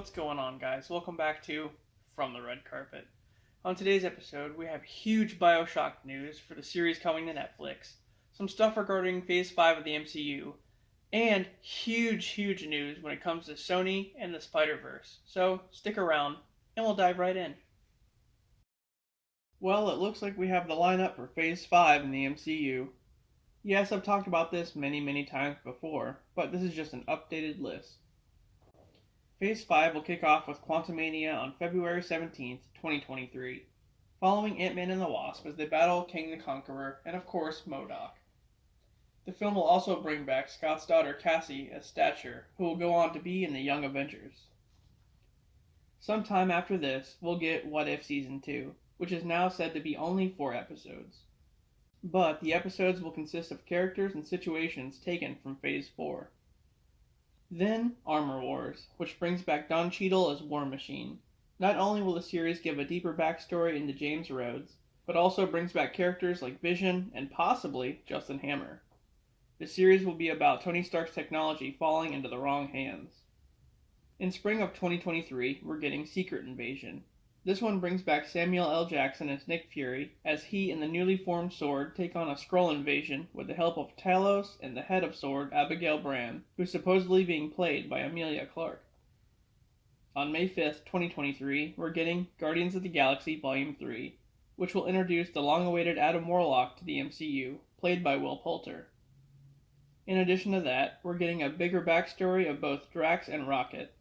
What's going on, guys? Welcome back to From the Red Carpet. On today's episode, we have huge BioShock news for the series coming to Netflix, some stuff regarding Phase 5 of the MCU, and huge news when it comes to Sony and the Spider-Verse. So, stick around, and we'll dive right in. Well, it looks like we have the lineup for Phase 5 in the MCU. Yes, I've talked about this many times before, but this is just an updated list. Phase 5 will kick off with Quantumania on February 17th, 2023, following Ant-Man and the Wasp as they battle King the Conqueror and, of course, MODOK. The film will also bring back Scott's daughter Cassie as Stature, who will go on to be in the Young Avengers. Sometime after this, we'll get What If Season 2, which is now said to be only 4 episodes. But the episodes will consist of characters and situations taken from Phase 4. Then, Armor Wars, which brings back Don Cheadle as War Machine. Not only will the series give a deeper backstory into James Rhodes, but also brings back characters like Vision and possibly Justin Hammer. The series will be about Tony Stark's technology falling into the wrong hands. In spring of 2023, we're getting Secret Invasion. This one brings back Samuel L. Jackson as Nick Fury, as he and the newly formed S.W.O.R.D. take on a Skrull invasion with the help of Talos and the head of S.W.O.R.D., Abigail Brand, who's supposedly being played by Emilia Clarke. On May 5th, 2023, we're getting Guardians of the Galaxy Volume 3, which will introduce the long-awaited Adam Warlock to the MCU, played by Will Poulter. In addition to that, we're getting a bigger backstory of both Drax and Rocket.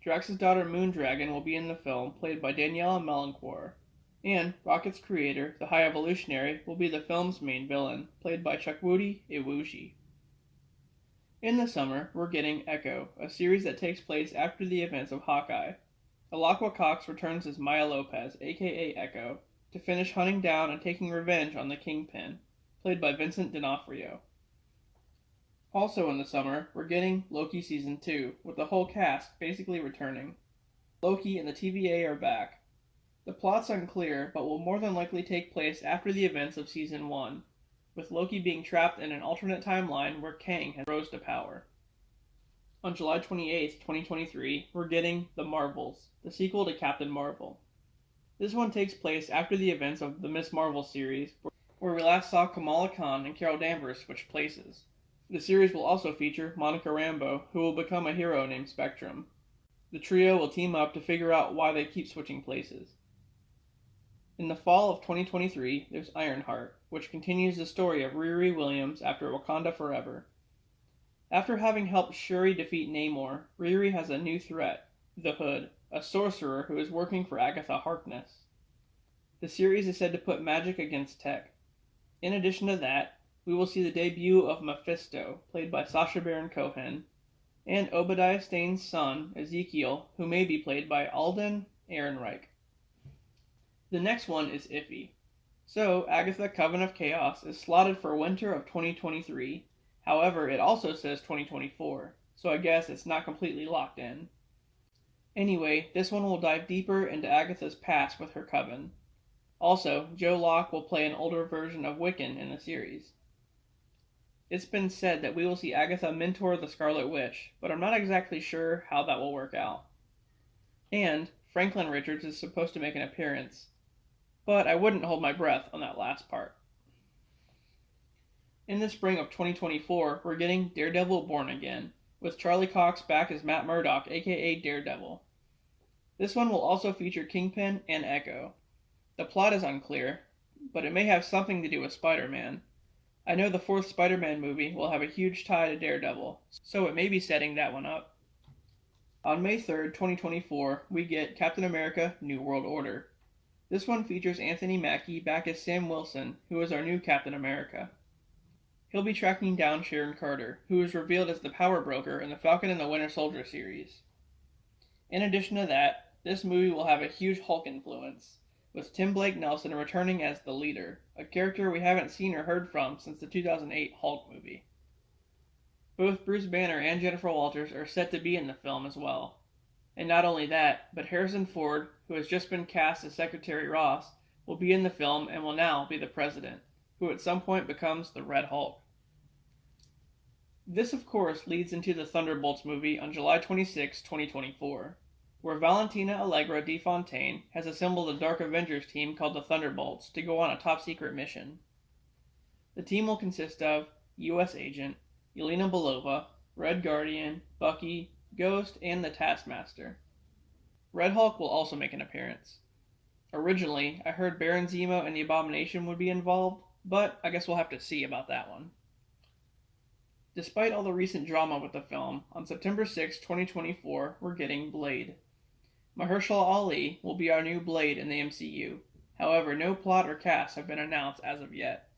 Drax's daughter Moondragon will be in the film, played by Daniela Melancourt, and Rocket's creator, the High Evolutionary, will be the film's main villain, played by Chukwudi Iwuji. In the summer, we're getting Echo, a series that takes place after the events of Hawkeye. Alaqua Cox returns as Maya Lopez, aka Echo, to finish hunting down and taking revenge on the Kingpin, played by Vincent D'Onofrio. Also in the summer, we're getting Loki Season 2, with the whole cast basically returning. Loki and the TVA are back. The plot's unclear, but will more than likely take place after the events of Season 1, with Loki being trapped in an alternate timeline where Kang has rose to power. On July 28, 2023, we're getting The Marvels, the sequel to Captain Marvel. This one takes place after the events of the Ms. Marvel series, where we last saw Kamala Khan and Carol Danvers switch places. The series will also feature Monica Rambeau, who will become a hero named Spectrum. The trio will team up to figure out why they keep switching places. In the fall of 2023, there's Ironheart, which continues the story of Riri Williams after Wakanda Forever. After having helped Shuri defeat Namor, Riri has a new threat, the Hood, a sorcerer who is working for Agatha Harkness. The series is said to put magic against tech. In addition to that, we will see the debut of Mephisto, played by Sacha Baron Cohen, and Obadiah Stane's son, Ezekiel, who may be played by Alden Ehrenreich. The next one is iffy. So, Agatha Coven of Chaos is slotted for winter of 2023. However, it also says 2024, so I guess it's not completely locked in. Anyway, this one will dive deeper into Agatha's past with her coven. Also, Joe Locke will play an older version of Wiccan in the series. It's been said that we will see Agatha mentor the Scarlet Witch, but I'm not exactly sure how that will work out. And Franklin Richards is supposed to make an appearance, but I wouldn't hold my breath on that last part. In the spring of 2024, we're getting Daredevil Born Again, with Charlie Cox back as Matt Murdock, aka Daredevil. This one will also feature Kingpin and Echo. The plot is unclear, but it may have something to do with Spider-Man. I know the 4th Spider-Man movie will have a huge tie to Daredevil, so it may be setting that one up. On May 3rd, 2024, we get Captain America New World Order. This one features Anthony Mackie back as Sam Wilson, who is our new Captain America. He'll be tracking down Sharon Carter, who is revealed as the Power Broker in the Falcon and the Winter Soldier series. In addition to that, this movie will have a huge Hulk influence, with Tim Blake Nelson returning as the Leader, a character we haven't seen or heard from since the 2008 Hulk movie. Both Bruce Banner and Jennifer Walters are set to be in the film as well. And not only that, but Harrison Ford, who has just been cast as Secretary Ross, will be in the film and will now be the President, who at some point becomes the Red Hulk. This, of course, leads into the Thunderbolts movie on July 26, 2024, where Valentina Allegra de Fontaine has assembled a Dark Avengers team called the Thunderbolts to go on a top-secret mission. The team will consist of U.S. Agent, Yelena Belova, Red Guardian, Bucky, Ghost, and the Taskmaster. Red Hulk will also make an appearance. Originally, I heard Baron Zemo and the Abomination would be involved, but I guess we'll have to see about that one. Despite all the recent drama with the film, on September 6, 2024, we're getting Blade. Mahershala Ali will be our new Blade in the MCU. However, no plot or cast have been announced as of yet.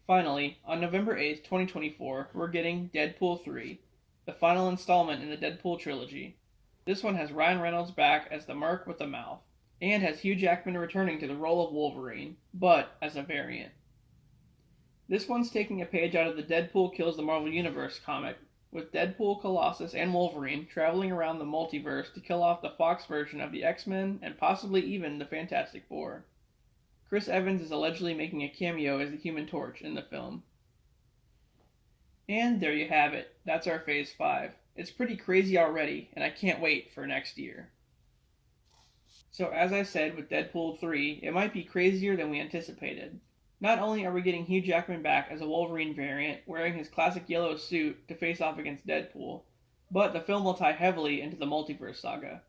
Finally, on November 8, 2024, we're getting Deadpool 3, the final installment in the Deadpool trilogy. This one has Ryan Reynolds back as the Merc with the Mouth, and has Hugh Jackman returning to the role of Wolverine, but as a variant. This one's taking a page out of the Deadpool Kills the Marvel Universe comic, with Deadpool, Colossus, and Wolverine traveling around the multiverse to kill off the Fox version of the X-Men and possibly even the Fantastic Four. Chris Evans is allegedly making a cameo as the Human Torch in the film. And there you have it. That's our Phase 5. It's pretty crazy already, and I can't wait for next year. So as I said with Deadpool 3, it might be crazier than we anticipated. Not only are we getting Hugh Jackman back as a Wolverine variant, wearing his classic yellow suit to face off against Deadpool, but the film will tie heavily into the multiverse saga.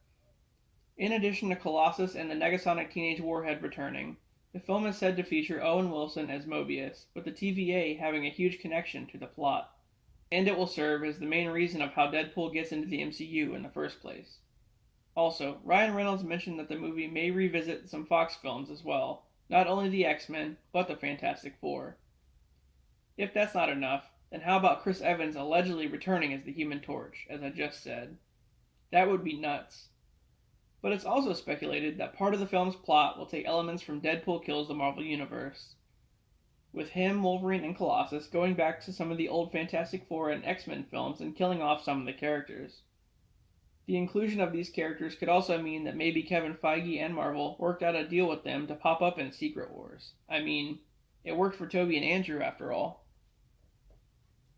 In addition to Colossus and the Negasonic Teenage Warhead returning, the film is said to feature Owen Wilson as Mobius, with the TVA having a huge connection to the plot. And it will serve as the main reason of how Deadpool gets into the MCU in the first place. Also, Ryan Reynolds mentioned that the movie may revisit some Fox films as well, not only the X-Men, but the Fantastic Four. If that's not enough, then how about Chris Evans allegedly returning as the Human Torch, as I just said? That would be nuts. But it's also speculated that part of the film's plot will take elements from Deadpool Kills the Marvel Universe, with him, Wolverine, and Colossus going back to some of the old Fantastic Four and X-Men films and killing off some of the characters. The inclusion of these characters could also mean that maybe Kevin Feige and Marvel worked out a deal with them to pop up in Secret Wars. I mean, it worked for Tobey and Andrew after all.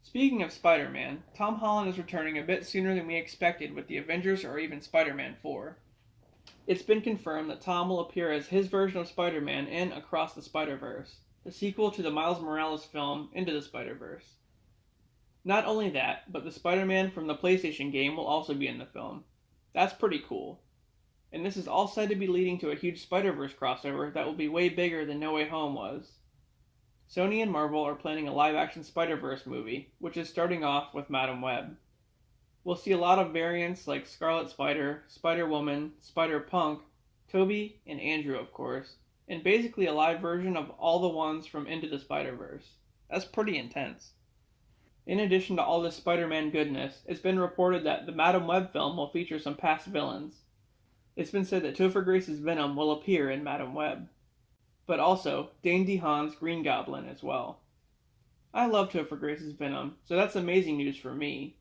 Speaking of Spider-Man, Tom Holland is returning a bit sooner than we expected with the Avengers or even Spider-Man 4. It's been confirmed that Tom will appear as his version of Spider-Man in Across the Spider-Verse, the sequel to the Miles Morales film Into the Spider-Verse. Not only that, but the Spider-Man from the PlayStation game will also be in the film. That's pretty cool. And this is all said to be leading to a huge Spider-Verse crossover that will be way bigger than No Way Home was. Sony and Marvel are planning a live-action Spider-Verse movie, which is starting off with Madam Web. We'll see a lot of variants like Scarlet Spider, Spider-Woman, Spider-Punk, Tobey, and Andrew, of course, and basically a live version of all the ones from Into the Spider-Verse. That's pretty intense. In addition to all this Spider-Man goodness, it's been reported that the Madam Web film will feature some past villains. It's been said that Topher Grace's Venom will appear in Madam Web, but also Dane DeHaan's Green Goblin as well. I love Topher Grace's Venom, so that's amazing news for me.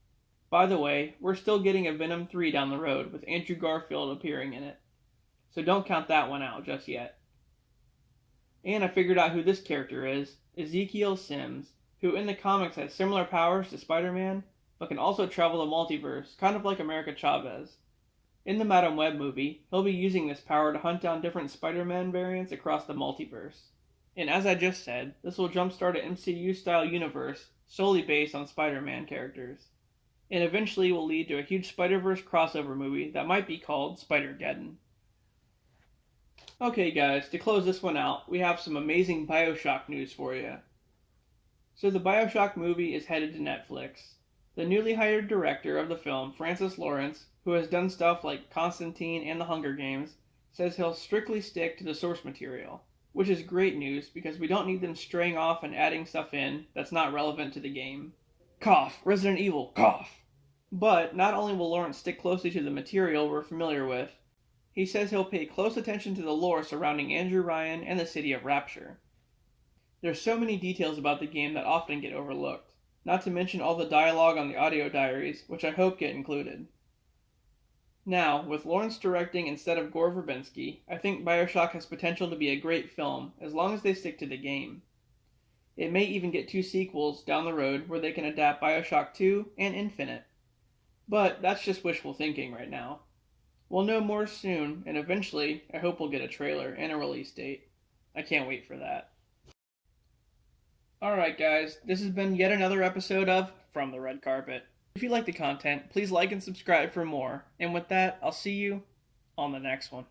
By the way, we're still getting a Venom 3 down the road with Andrew Garfield appearing in it, so don't count that one out just yet. And I figured out who this character is, Ezekiel Sims, who in the comics has similar powers to Spider-Man, but can also travel the multiverse, kind of like America Chavez. In the Madam Web movie, he'll be using this power to hunt down different Spider-Man variants across the multiverse. And as I just said, this will jumpstart an MCU-style universe solely based on Spider-Man characters. And eventually will lead to a huge Spider-Verse crossover movie that might be called Spider-Geddon. Okay guys, to close this one out, we have some amazing BioShock news for you. So the BioShock movie is headed to Netflix. The newly hired director of the film, Francis Lawrence, who has done stuff like Constantine and The Hunger Games, says he'll strictly stick to the source material, which is great news because we don't need them straying off and adding stuff in that's not relevant to the game. Cough, Resident Evil, cough! But not only will Lawrence stick closely to the material we're familiar with, he says he'll pay close attention to the lore surrounding Andrew Ryan and the city of Rapture. There's so many details about the game that often get overlooked, not to mention all the dialogue on the audio diaries, which I hope get included. Now, with Lawrence directing instead of Gore Verbinski, I think BioShock has potential to be a great film, as long as they stick to the game. It may even get 2 sequels down the road where they can adapt BioShock 2 and Infinite. But that's just wishful thinking right now. We'll know more soon, and eventually, I hope we'll get a trailer and a release date. I can't wait for that. Alright, guys, this has been yet another episode of From the Red Carpet. If you like the content, please like and subscribe for more. And with that, I'll see you on the next one.